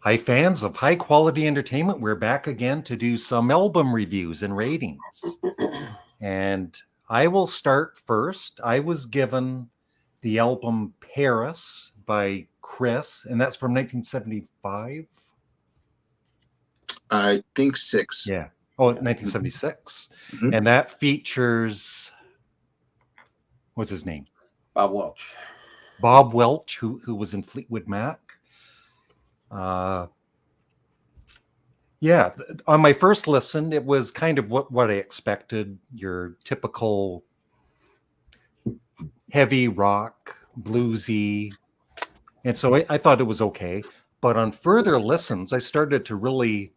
Hi, fans of high quality entertainment. We're back again to do some album reviews and ratings. And I will start first. I was given the album Paris by Chris, and that's from 1975. I think 6. Yeah. Oh, 1976. Mhm. And that features, what's his name? Bob Welch. Bob Welch, who was in Fleetwood Mac. Yeah, on my first listen, it was kind of what I expected, your typical heavy rock, bluesy. And so I thought it was okay. But on further listens, I started to really,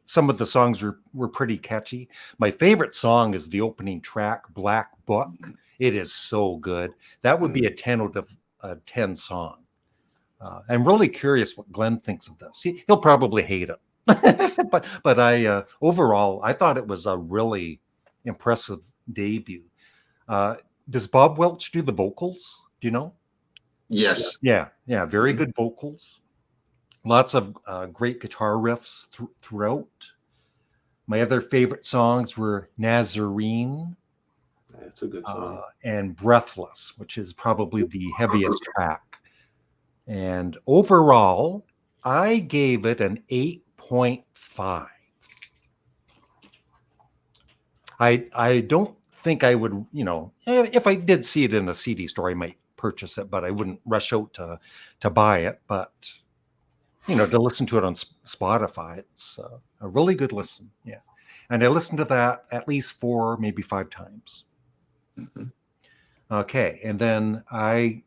some of the songs were pretty catchy. My favorite song is the opening track, Black Book. It is so good. That would be a 10 out of 10 song. I'm really curious what Glenn thinks of this. He'll probably hate it. but I overall, I thought it was a really impressive debut. Does Bob Welch do the vocals? Do you know? Yes. Yeah, very good vocals. Lots of great guitar riffs throughout. My other favorite songs were Nazarene. That's a good song. And Breathless, which is probably the heaviest track. And overall, I gave it an 8.5. I don't think I would, if I did see it in a CD store, I might purchase it, but I wouldn't rush out to buy it. But, to listen to it on Spotify, it's a really good listen. Yeah. And I listened to that at least 4, maybe 5 times. Mhm. Okay. And then I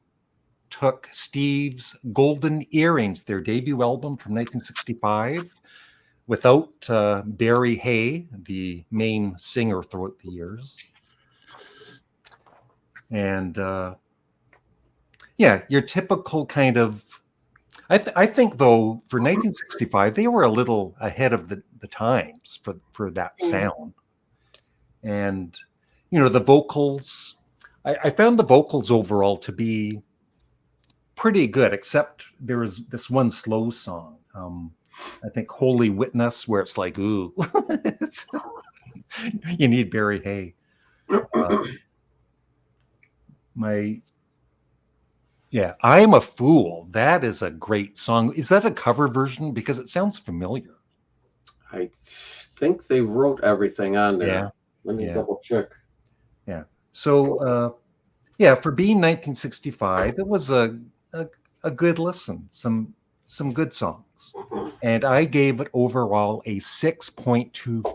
took Steve's Golden Earrings, their debut album from 1965, without Barry Hay, the main singer throughout the years. And your typical kind of, I think though, for 1965, they were a little ahead of the times for that sound. And, the vocals, I found the vocals overall to be pretty good, except there was this one slow song. I think Holy Witness, where it's like, ooh, you need Barry Hay. I Am a Fool. That is a great song. Is that a cover version? Because it sounds familiar. I think they wrote everything on there. Yeah. Let me double check. Yeah. So, for being 1965, it was a good listen. Some good songs. And I gave it overall a 6.25.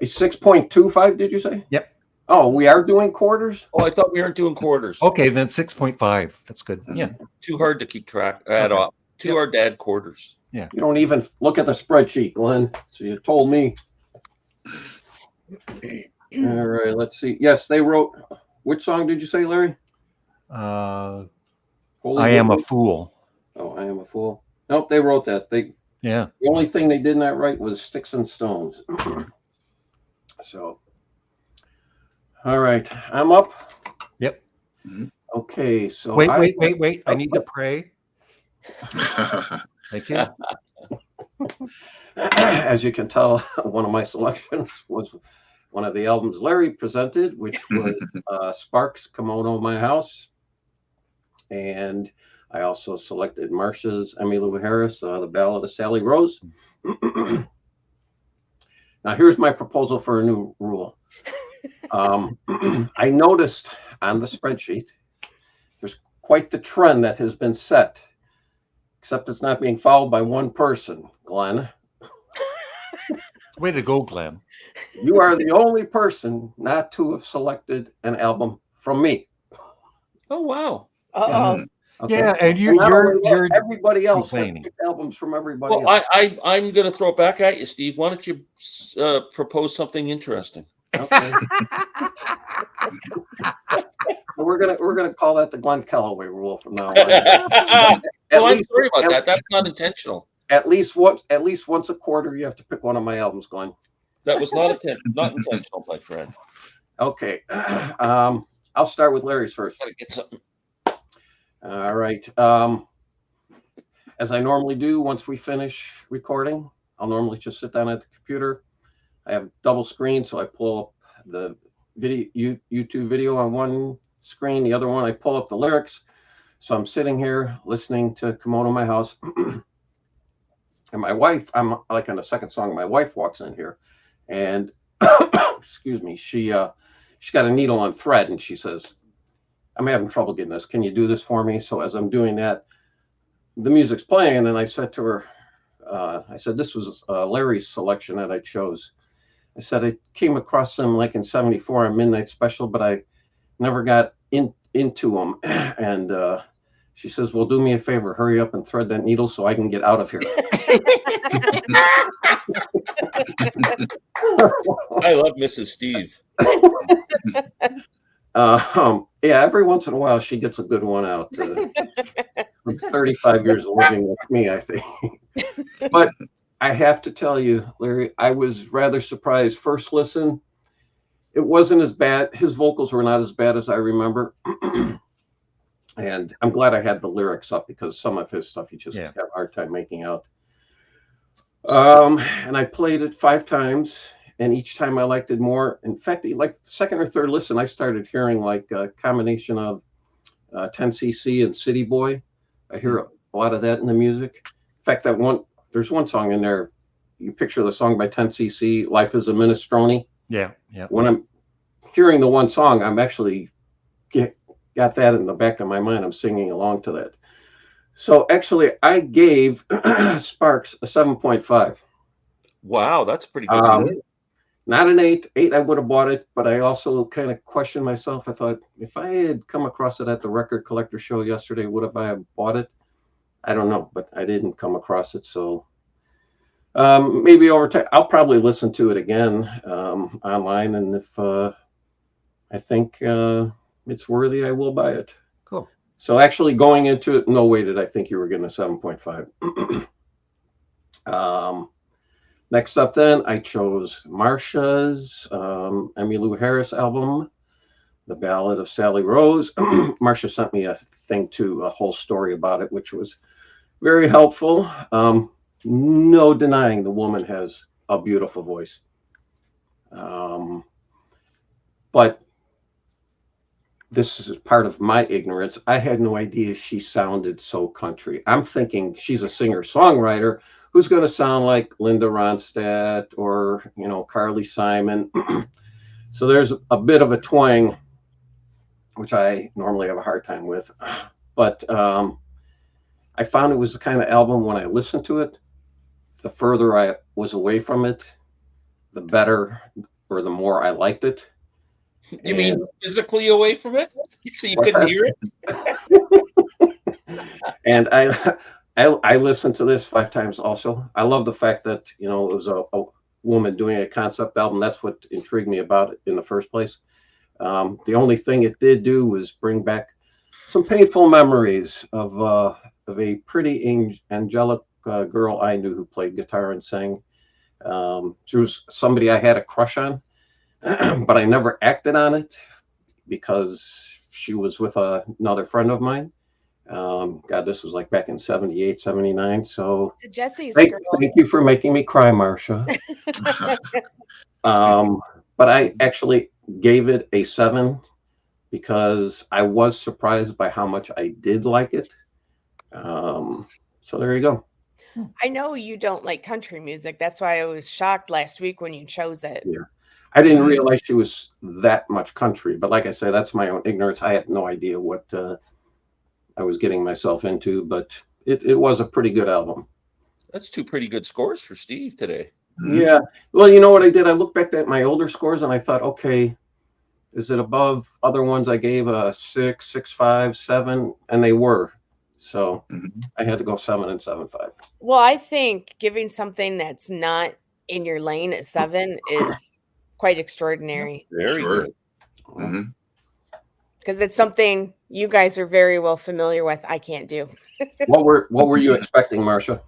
A 6.25, did you say? Yep. Oh, we are doing quarters? Oh, I thought we weren't doing quarters. Okay, then 6.5. That's good. Yeah. Too hard to keep track. Add up. Too hard to add quarters. Yeah. You don't even look at the spreadsheet, Glenn. So you told me. All right, let's see. Yes, they wrote. Which song did you say, Larry? I Am a Fool. Oh, I Am a Fool. Nope, they wrote that. The only thing they did not write was Sticks and Stones. So, all right, I'm up. Yep. Okay, so wait. I need to pray. Thank you. As you can tell, one of my selections was one of the albums Larry presented, which was Sparks, Kimono My House. And I also selected Marcia's Emmylou Harris, The Ballad of Sally Rose. Now, here's my proposal for a new rule. I noticed on the spreadsheet, there's quite the trend that has been set, except it's not being followed by one person, Glenn. Way to go, Glenn. You are the only person not to have selected an album from me. Oh, wow. Okay. Yeah, and you're everybody else has complaining. picked albums from everybody Well, else. I'm going to throw it back at you, Steve. Why don't you propose something interesting? Okay. we're gonna call that the Glenn Calloway rule from now on. I'm sorry about that. That's not intentional. At least once a quarter, you have to pick one of my albums, Glenn. That was not intentional, my friend. Okay. I'll start with Larry's first. Gotta get something. All right. as I normally do, once we finish recording, I'll normally just sit down at the computer. I have double screen, so I pull up the video, YouTube video on one screen. The other one, I pull up the lyrics. So I'm sitting here listening to Kimono My House. And my wife, I'm like on the second song, my wife walks in here and excuse me, she got a needle on thread and she says, I'm having trouble getting this. Can you do this for me? So as I'm doing that, the music's playing, and I said to her, I said, this was Larry's selection that I chose. I said, I came across them like in '74 on Midnight Special, but I never got into them. And she says, well, do me a favor, hurry up and thread that needle so I can get out of here. I love Mrs. Steve. Yeah, every once in a while she gets a good one out. From 35 years of living with me, I think. But I have to tell you, Larry, I was rather surprised. First listen, it wasn't as bad. His vocals were not as bad as I remember. And I'm glad I had the lyrics up because some of his stuff you just have a hard time making out. And I played it 5 times, and each time I liked it more. In fact, like second or third listen, I started hearing like a combination of 10cc and City Boy. I hear a lot of that in the music. In fact, there's one song in there. You picture the song by 10cc, Life is a Minestrone. Yeah. When I'm hearing the one song, I'm actually got that in the back of my mind. I'm singing along to that. So actually, I gave Sparks a 7.5. Wow, that's pretty good. Not an 8. 8, I would have bought it, but I also kind of questioned myself. I thought, if I had come across it at the record collector show yesterday, would I have bought it? I don't know, but I didn't come across it. So maybe over time, I'll probably listen to it again online. And if I think it's worthy, I will buy it. Cool. So actually going into it, no way did I think you were getting a 7.5. Next up then, I chose Marsha's Emmylou Harris album, The Ballad of Sally Rose. Marsha sent me a thing too, a whole story about it, which was very helpful. No denying the woman has a beautiful voice. But this is part of my ignorance. I had no idea she sounded so country. I'm thinking she's a singer-songwriter who's going to sound like Linda Ronstadt or, Carly Simon. So there's a bit of a twang, which I normally have a hard time with. But I found it was the kind of album when I listened to it, the further I was away from it, the better or the more I liked it. You mean physically away from it? So you couldn't hear it? And I listened to this 5 times also. I love the fact that, it was a woman doing a concept album. That's what intrigued me about it in the first place. The only thing it did do was bring back some painful memories of a pretty angelic girl I knew who played guitar and sang. She was somebody I had a crush on. But I never acted on it because she was with another friend of mine. God, this was like back in 78, 79. So Jesse's thank girl. you for making me cry, Marsha. But I actually gave it a 7 because I was surprised by how much I did like it. So there you go. I know you don't like country music. That's why I was shocked last week when you chose it. Yeah. I didn't realize she was that much country, but like I said, that's my own ignorance. I had no idea what I was getting myself into, but it was a pretty good album. That's 2 pretty good scores for Steve today. Yeah. Well, you know what I did? I looked back at my older scores and I thought, okay, is it above other ones I gave a 6, 6.5, 7? And they were. So I had to go 7 and 7.5. Well, I think giving something that's not in your lane at 7 is quite extraordinary. Very Sure. good. Because it's something you guys are very well familiar with. I can't do. What were you expecting, Marsha?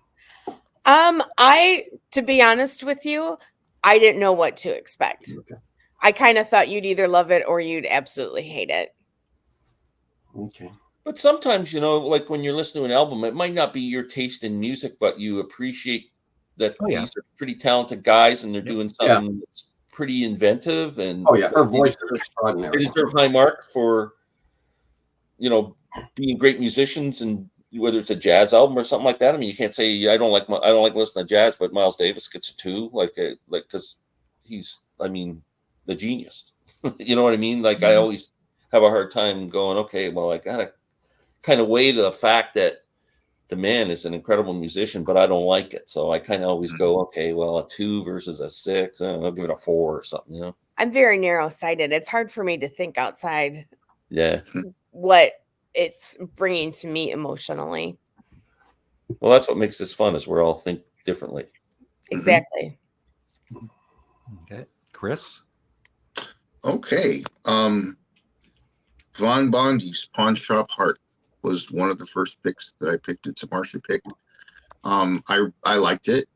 To be honest with you, I didn't know what to expect. Okay. I kind of thought you'd either love it or you'd absolutely hate it. Okay. But sometimes, like when you're listening to an album, it might not be your taste in music, but you appreciate that Oh, yeah. these are pretty talented guys and they're Yep. doing something that's pretty inventive and Oh yeah, her they voice is deserve, extraordinary. they deserve high mark for, being great musicians, and whether it's a jazz album or something like that. I mean, you can't say I don't like listening to jazz, but Miles Davis gets a 2, because he's, I mean, the genius. You know what I mean? Like I Mhm. always have a hard time going, okay, well, I gotta kind of weigh to the fact that the man is an incredible musician, but I don't like it. So I kind of always go, okay, well, a 2 versus a 6, I'll give it a 4 or something. I'm very narrow-sighted. It's hard for me to think outside Yeah. what it's bringing to me emotionally. Well, that's what makes this fun, is we're all think differently. Exactly. Okay. Chris? Okay. Von Bondi's Pawn Shop Heart was one of the first picks that I picked. It's a Marcia pick. I liked it.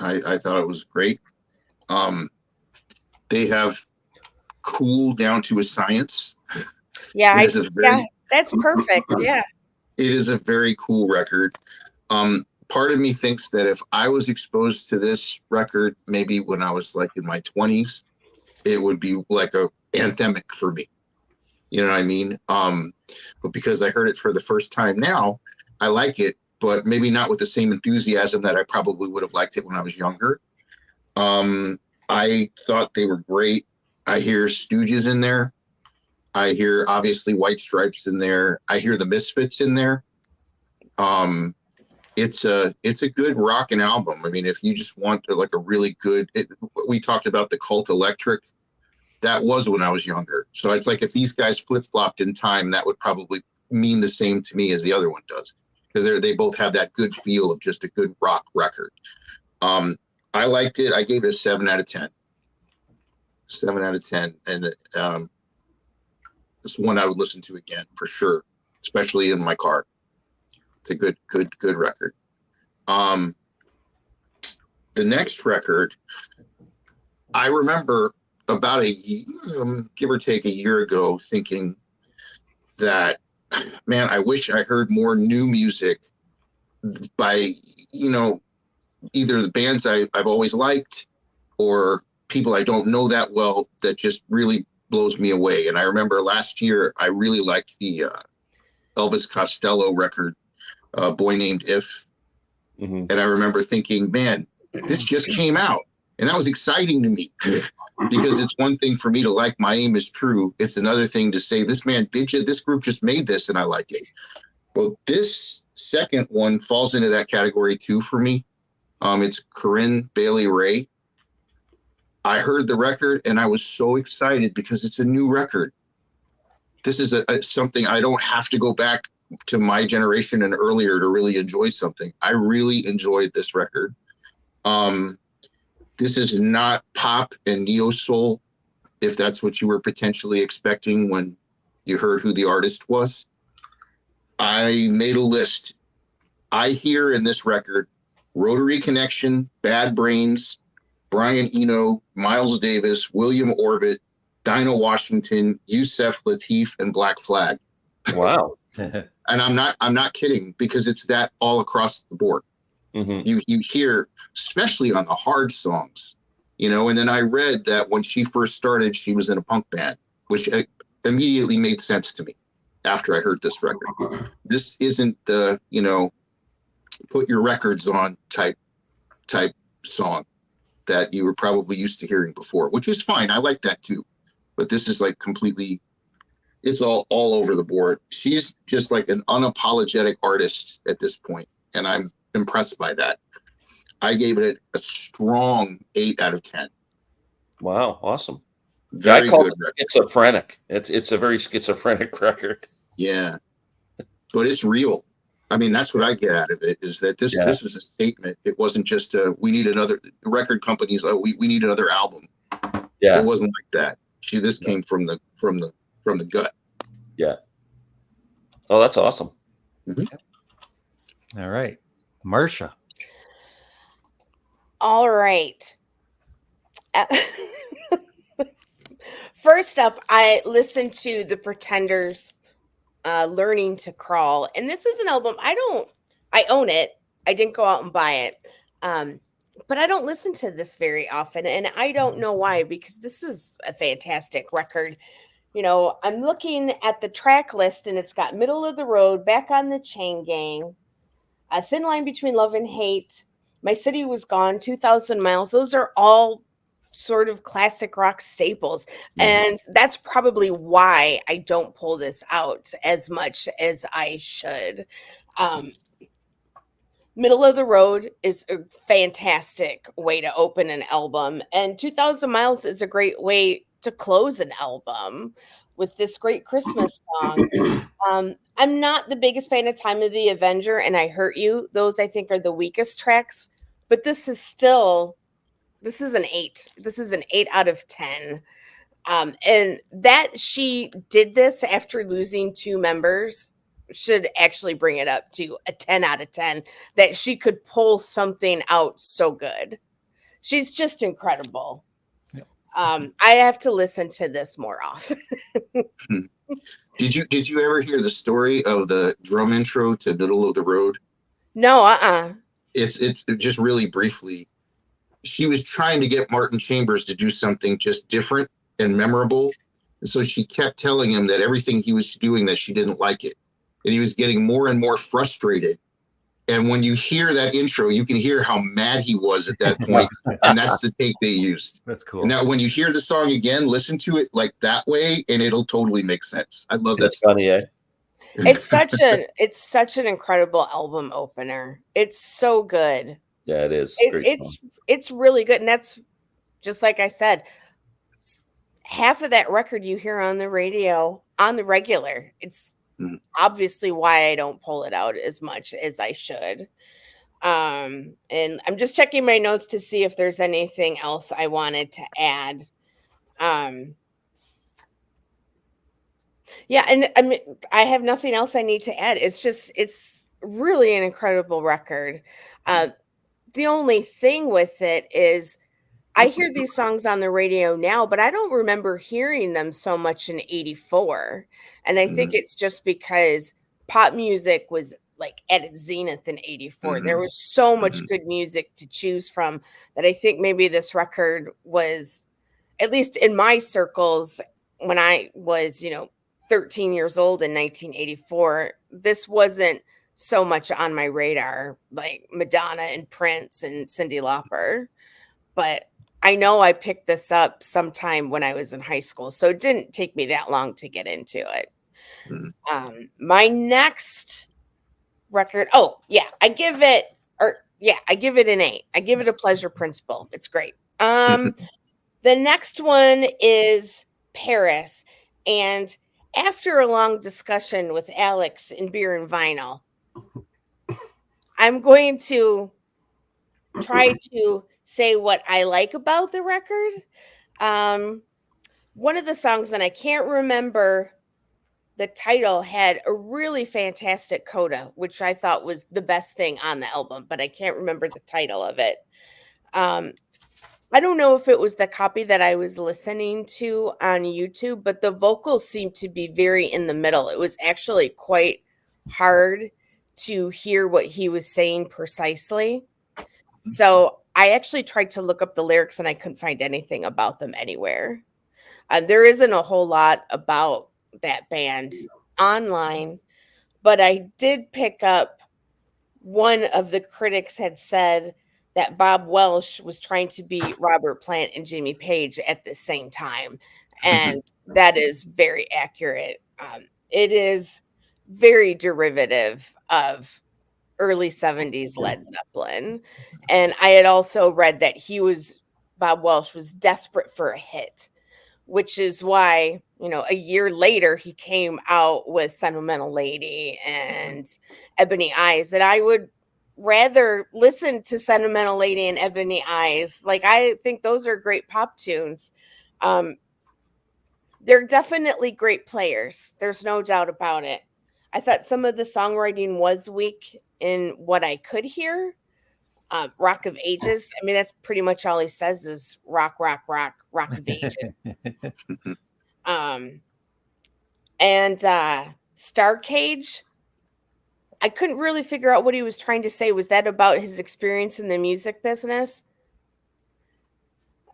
I thought it was great. They have cool down to a science. Yeah, It is a very, that's perfect. Yeah. it is a very cool record. Part of me thinks that if I was exposed to this record, maybe when I was like in my 20s, it would be like a anthemic for me. You know what I mean? But because I heard it for the first time now, I like it, but maybe not with the same enthusiasm that I probably would have liked it when I was younger. I thought they were great. I hear Stooges in there. I hear obviously White Stripes in there. I hear the Misfits in there. It's a good rockin' album. I mean, if you just want like a really good, we talked about the Cult Electric. That was when I was younger. So it's like if these guys flip-flopped in time, that would probably mean the same to me as the other one does, because they both have that good feel of just a good rock record. I liked it. I gave it a 7 out of 10. 7 out of 10. And it's one I would listen to again for sure, especially in my car. It's a good record. The next record, I remember about give or take a year ago, thinking that, man, I wish I heard more new music by, either the bands I've always liked or people I don't know that well that just really blows me away. And I remember last year, I really liked the Elvis Costello record, Boy Named If. Mm-hmm. And I remember thinking, man, this just came out. And that was exciting to me. Because it's one thing for me to like My Aim Is True. It's another thing to say, this group just made this and I like it. Well, this second one falls into that category too for me. It's Corinne Bailey Rae. I heard the record and I was so excited because it's a new record. This is something I don't have to go back to my generation and earlier to really enjoy something. I really enjoyed this record. This is not pop and neo soul, if that's what you were potentially expecting when you heard who the artist was. I made a list. I hear in this record Rotary Connection, Bad Brains, Brian Eno, Miles Davis, William Orbit, Dinah Washington, Yusef Lateef, and Black Flag. Wow. And I'm not kidding, because it's that all across the board. Mm-hmm. You hear, especially on the hard songs, and then I read that when she first started, she was in a punk band, which immediately made sense to me after I heard this record. This isn't the, put your records on type song that you were probably used to hearing before, which is fine. I like that too. But this is like completely, it's all over the board. She's just like an unapologetic artist at this point, and I'm impressed by that. I gave it a strong 8 out of 10. Wow, awesome. Very I call good it record. schizophrenic. It's a very schizophrenic record. Yeah, but it's real. I mean, that's what I get out of it, is that this was a statement. It wasn't just we need another record companies. We need another album. Yeah, It wasn't like that. This came from the gut. yeah. Oh, that's awesome. All right. Marcia. All right. First up, I listened to the Pretenders Learning to Crawl. And this is an album I own it. I didn't go out and buy it. But I don't listen to this very often. And I don't know why, because this is a fantastic record. You know, I'm looking at the track list and it's got Middle of the Road, Back on the Chain Gang, A Thin Line Between Love and Hate, My City Was Gone, 2,000 Miles. Those are all sort of classic rock staples. And that's probably why I don't pull this out as much as I should. Middle of the Road is a fantastic way to open an album, and 2,000 Miles is a great way to close an album with this great Christmas song. I'm not the biggest fan of Time of the Avenger and I Hurt You. Those I think are the weakest tracks, but this is an 8. This is an 8 out of 10. And that she did this after losing 2 members should actually bring it up to a 10 out of 10, that she could pull something out so good. She's just incredible. Yep. I have to listen to this more often. Did you ever hear the story of the drum intro to Middle of the Road? No, It's just really briefly. She was trying to get Martin Chambers to do something just different and memorable. And so she kept telling him that everything he was doing, that she didn't like it. And he was getting more and more frustrated. And when you hear that intro, you can hear how mad he was at that point. And that's the take they used. That's cool. Now, when you hear the song again, listen to it like that way, and it'll totally make sense. I love that. It's funny, eh? it's such an incredible album opener. It's so good. Yeah, it is. It's really good. And that's just like I said, half of that record you hear on the radio on the regular. It's obviously why I don't pull it out as much as I should. And I'm just checking my notes to see if there's anything else I wanted to add. Yeah, and I mean, I have nothing else I need to add. It's really an incredible record. The only thing with it is I hear these songs on the radio now, but I don't remember hearing them so much in 84. And I think it's just because pop music was like at its zenith in 84. There was so much good music to choose from that I think maybe this record was, at least in my circles, when I was, 13 years old in 1984, this wasn't so much on my radar, like Madonna and Prince and Cyndi Lauper. But I know I picked this up sometime when I was in high school, so it didn't take me that long to get into it. My next record, I give it an 8. I give it a pleasure principle. It's great. The next one is Paris, and after a long discussion with Alex in Beer and Vinyl, I'm going to try to say what I like about the record. One of the songs, and I can't remember the title, had a really fantastic coda, which I thought was the best thing on the album, but I can't remember the title of it. I don't know if it was the copy that I was listening to on YouTube, but the vocals seemed to be very in the middle. It was actually quite hard to hear what he was saying precisely. So I actually tried to look up the lyrics and I couldn't find anything about them anywhere. There isn't a whole lot about that band online, but I did pick up one of the critics had said that Bob Welsh was trying to be Robert Plant and Jimmy Page at the same time. And that is very accurate. It is very derivative of early 70s Led Zeppelin. And I had also read that Bob Welsh was desperate for a hit, which is why, a year later he came out with Sentimental Lady and Ebony Eyes. And I would rather listen to Sentimental Lady and Ebony Eyes. Like, I think those are great pop tunes. They're definitely great players. There's no doubt about it. I thought some of the songwriting was weak in what I could hear. Rock of Ages. I mean, that's pretty much all he says is rock, rock, rock, Rock of Ages. And Star Cage. I couldn't really figure out what he was trying to say. Was that about his experience in the music business?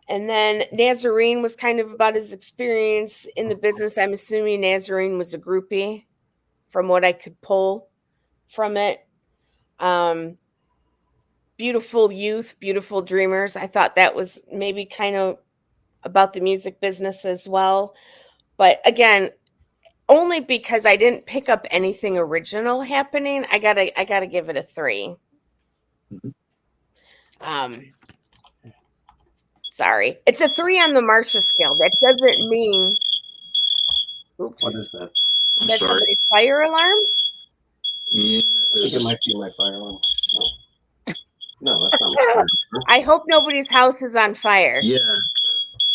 And then Nazarene was kind of about his experience in the business. I'm assuming Nazarene was a groupie from what I could pull from it. Beautiful Youth, Beautiful Dreamers. I thought that was maybe kind of about the music business as well. But again, only because I didn't pick up anything original happening, I gotta give it a 3. Sorry, it's a 3 on the Marcia scale. That doesn't mean. Oops, What is that? is that sorry. somebody's fire alarm? Yeah, I there's think it a might be my fire alarm. No, that's not my fire alarm. I hope nobody's house is on fire. yeah.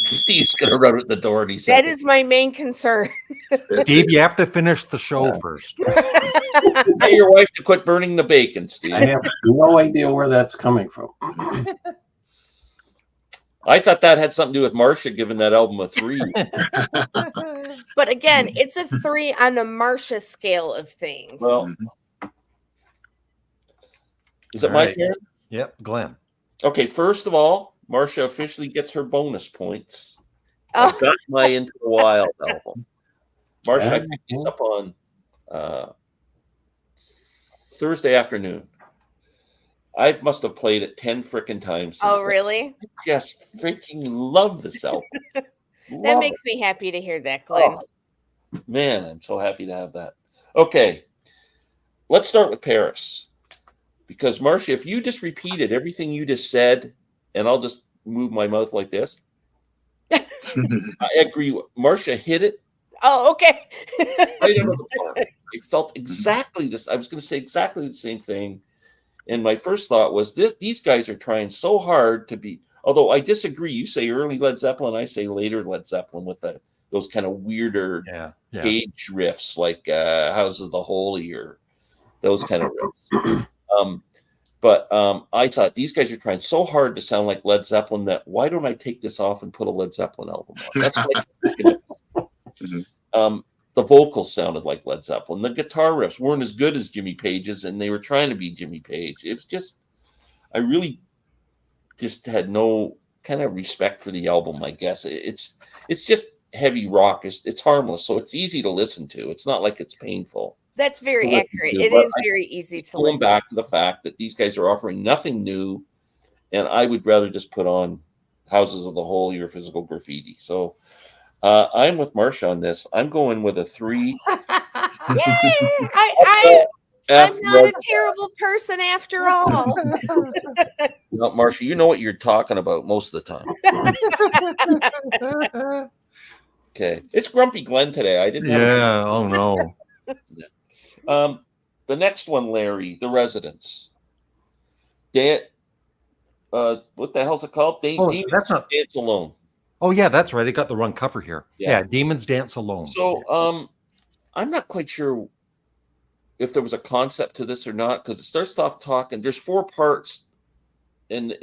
Steve's gonna run at the door any That second. is my main concern. That's Steve, it. you have to finish the show Yeah. first. Get your wife to quit burning the bacon, Steve. I have no idea where that's coming from. I thought that had something to do with Marcia giving that album a 3. But again, it's a 3 on the Marcia scale of things. Well, is it my Right. turn? Yep, Glenn. Okay, first of all, Marcia officially gets her bonus points. Oh. I got my Into the Wild album. Marcia, I Yeah. picked this up on Thursday afternoon. I must have played it 10 frickin' times since Oh, then. really? I just freaking love this album. That Love makes me happy to hear that, Glenn. Oh, man, I'm so happy to have that. Okay, let's start with Paris. Because, Marcia, if you just repeated everything you just said, and I'll just move my mouth like this, I agree. Marcia hit it Oh, okay. right out of the park. I felt exactly this. I was going to say exactly the same thing. And my first thought was these guys are trying so hard to be, although I disagree. You say early Led Zeppelin, I say later Led Zeppelin with those kind of weirder page riffs like Houses of the Holy or those kind of riffs. But I thought these guys are trying so hard to sound like Led Zeppelin that why don't I take this off and put a Led Zeppelin album on? That's what I kept thinking. The vocals sounded like Led Zeppelin. The guitar riffs weren't as good as Jimmy Page's, and they were trying to be Jimmy Page. It was just, I really just had no kind of respect for the album, I guess. It's just heavy rock. It's harmless, so it's easy to listen to. It's not like it's painful. That's very Well, accurate. but It is very easy to Going listen. back to the fact that these guys are offering nothing new, and I would rather just put on Houses of the Holy or Physical Graffiti. So I'm with Marcia on this. I'm going with a 3. Yay! I'm not a terrible person after all. No, Marcia, you know what you're talking about most of the time. Okay. It's Grumpy Glenn today. I didn't have Yeah. Oh no. the next one, Larry, The Residents. What the hell's it called? Demons that's not. Dance Alone. Oh yeah, that's right. I got the wrong cover here. Yeah. Yeah, Demons Dance Alone. So I'm not quite sure if there was a concept to this or not, because it starts off talking. There's 4 parts, and at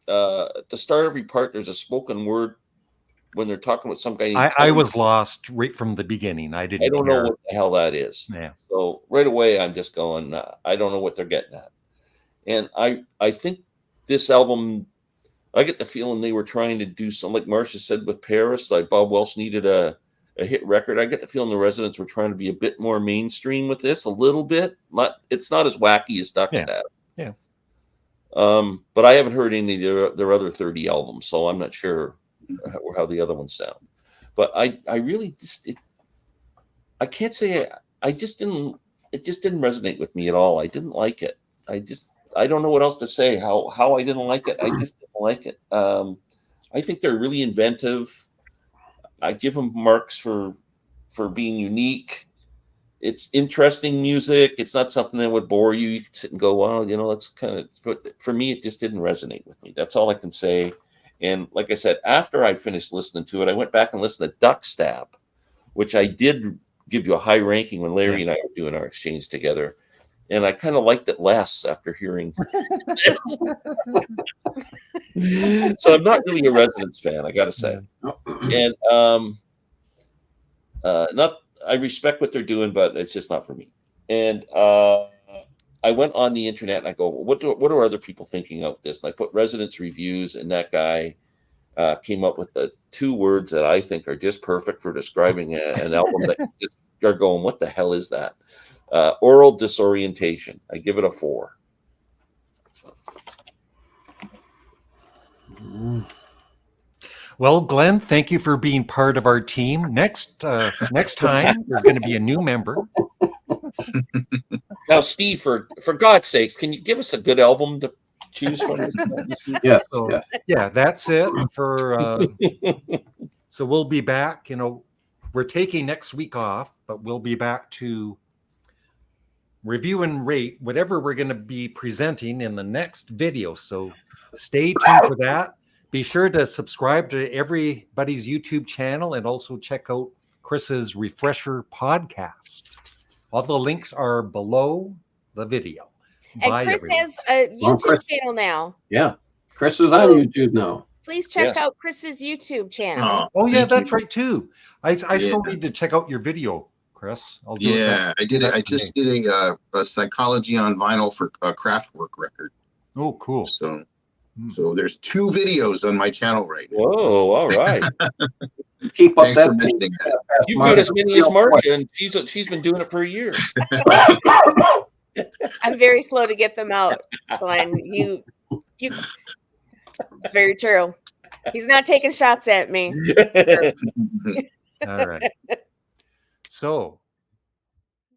the start of every part, there's a spoken word when they're talking with some guy. I was lost right from the beginning. I didn't. I don't care. know what the hell that is. Yeah. So right away, I'm just going, I don't know what they're getting at. And I think this album, I get the feeling they were trying to do something like Marcia said with Paris, like Bob Welch needed a hit record. I get the feeling the Residents were trying to be a bit more mainstream with this, a little bit. It's not as wacky as Duckstaff. Yeah. But I haven't heard any of their other 30 albums, so I'm not sure how the other ones sound. But I really just I can't say it just didn't resonate with me at all. I didn't like it. I don't know what else to say. How I didn't like it. I just didn't like it. I think they're really inventive. I give them marks for being unique. It's interesting music. It's not something that would bore you. You could sit and go, well, that's kind of. But for me, it just didn't resonate with me. That's all I can say. And like I said, after I finished listening to it, I went back and listened to Duckstaff, which I did give you a high ranking when Larry and I were doing our exchange together. And I kind of liked it less after hearing this. So I'm not really a Residents fan, I got to say. And I respect what they're doing, but it's just not for me. And I went on the internet and I go, what are other people thinking of this? And I put Resonance reviews, and that guy came up with the 2 words that I think are just perfect for describing an album that you just are going, what the hell is that? Oral disorientation. I give it a 4. Well, Glenn, thank you for being part of our team. Next time, there's going to be a new member. Now, Steve, for God's sakes, can you give us a good album to choose from? Yes. So, Yeah. yeah, that's it for. So we'll be back. We're taking next week off, but we'll be back to review and rate whatever we're going to be presenting in the next video. So stay tuned for that. Be sure to subscribe to everybody's YouTube channel and also check out Chris's Refresher podcast. All the links are below the video. And Bye, Chris everyone. has a YouTube channel now. Yeah. Chris is on YouTube now. Please check Yes. out Chris's YouTube channel. Oh yeah, Thank that's you. right too. I still need to check out your video, Chris. I'll do it. Yeah, I did it. I just did a psychology on vinyl for a Kraftwerk record. Oh, cool. So there's 2 videos on my channel right now. Whoa, all right. Keep up Thanks for that. mentioning that. You've got as many as Marcia, and she's been doing it for a year. I'm very slow to get them out, Glenn. You. Very true. He's not taking shots at me. All right. So